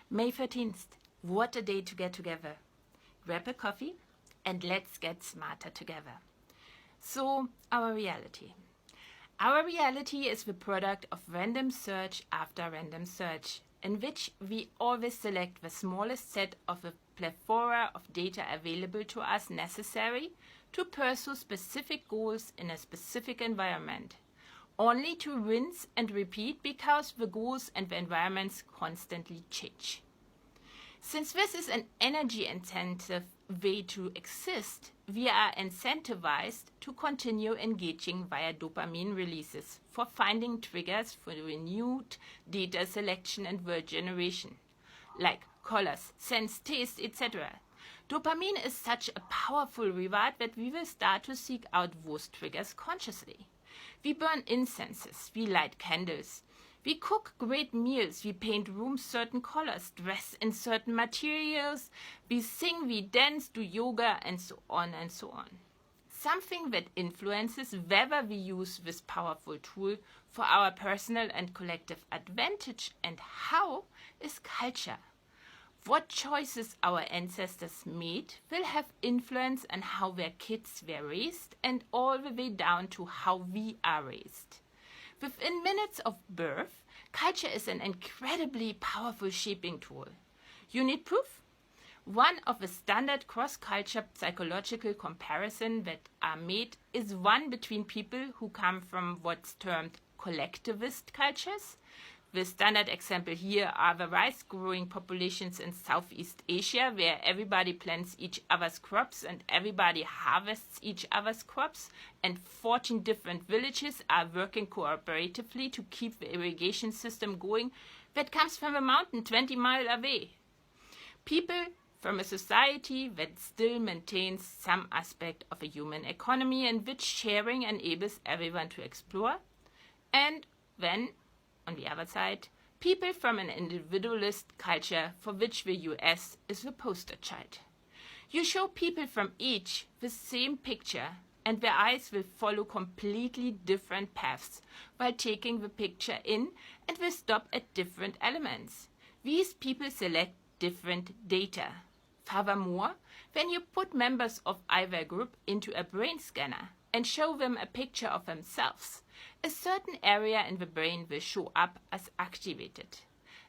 May 13th, what a day to get together. Grab a coffee and let's get smarter together. So, our reality. Our reality is the product of random search after random search, in which we always select the smallest set of a plethora of data available to us necessary to pursue specific goals in a specific environment, only to rinse and repeat because the goals and the environments constantly change. Since this is an energy-intensive way to exist, we are incentivized to continue engaging via dopamine releases for finding triggers for renewed data selection and word generation, like colors, scents, taste, etc. Dopamine is such a powerful reward that we will start to seek out those triggers consciously. We burn incenses, we light candles, we cook great meals, we paint rooms certain colors, dress in certain materials, we sing, we dance, do yoga, and so on and so on. Something that influences whether we use this powerful tool for our personal and collective advantage and how is culture. What choices our ancestors made will have influence on how their kids were raised and all the way down to how we are raised. Within minutes of birth, culture is an incredibly powerful shaping tool. You need proof? One of the standard cross-culture psychological comparisons that are made is one between people who come from what's termed collectivist cultures. The standard example here are the rice-growing populations in Southeast Asia, where everybody plants each other's crops and everybody harvests each other's crops, and 14 different villages are working cooperatively to keep the irrigation system going that comes from a mountain 20 miles away. People from a society that still maintains some aspect of a human economy in which sharing enables everyone to explore, and then on the other side, people from an individualist culture for which the US is the poster child. You show people from each the same picture and their eyes will follow completely different paths while taking the picture in and will stop at different elements. These people select different data. Furthermore, when you put members of either group into a brain scanner and show them a picture of themselves, a certain area in the brain will show up as activated.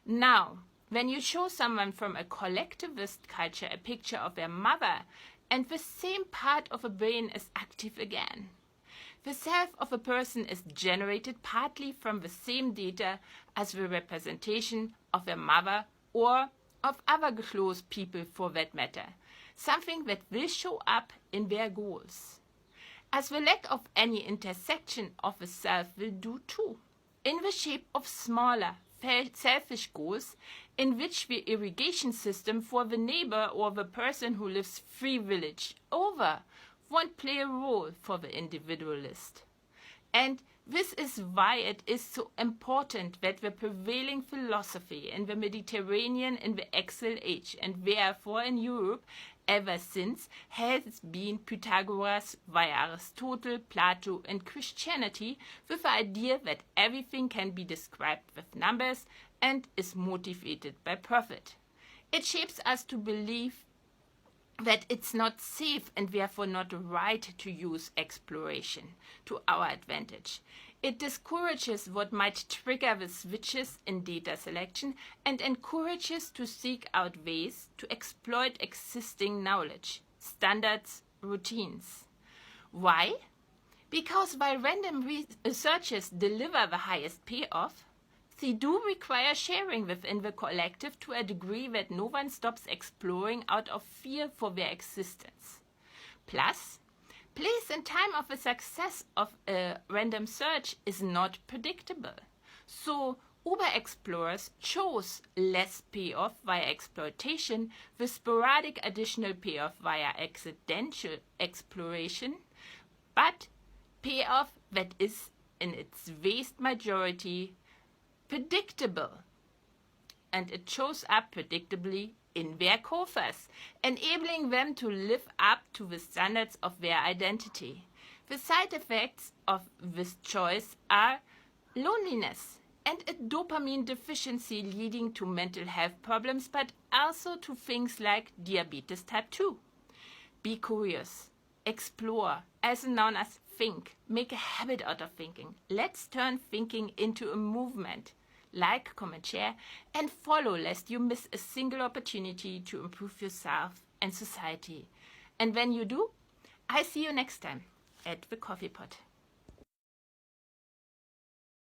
Now, when you show someone from a collectivist culture a picture of their mother, and the same part of the brain is active again. The self of a person is generated partly from the same data as the representation of their mother or of other close people for that matter, something that will show up in their goals. As the lack of any intersection of the self will do too, in the shape of smaller, selfish goals in which the irrigation system for the neighbor or the person who lives free village over won't play a role for the individualist. And this is why it is so important that the prevailing philosophy in the Mediterranean in the Axel Age and therefore in Europe ever since has been Pythagoras via Aristotle, Plato and Christianity, with the idea that everything can be described with numbers and is motivated by profit. It shapes us to believe that it's not safe and therefore not right to use exploration to our advantage. It discourages what might trigger the switches in data selection and encourages to seek out ways to exploit existing knowledge, standards, routines. Why? Because while random researches deliver the highest payoff, they do require sharing within the collective to a degree that no one stops exploring out of fear for their existence. Plus, place and time of the success of a random search is not predictable. So, Uber explorers chose less payoff via exploitation with sporadic additional payoff via accidental exploration, but payoff that is in its vast majority predictable, and it shows up predictably in their coffers, enabling them to live up to the standards of their identity. The side effects of this choice are loneliness, and a dopamine deficiency leading to mental health problems, but also to things like diabetes type 2. Be curious, explore, also known as think, make a habit out of thinking. Let's turn thinking into a movement. Like, comment, share, and follow lest you miss a single opportunity to improve yourself and society. And when you do, I see you next time at the coffee pot.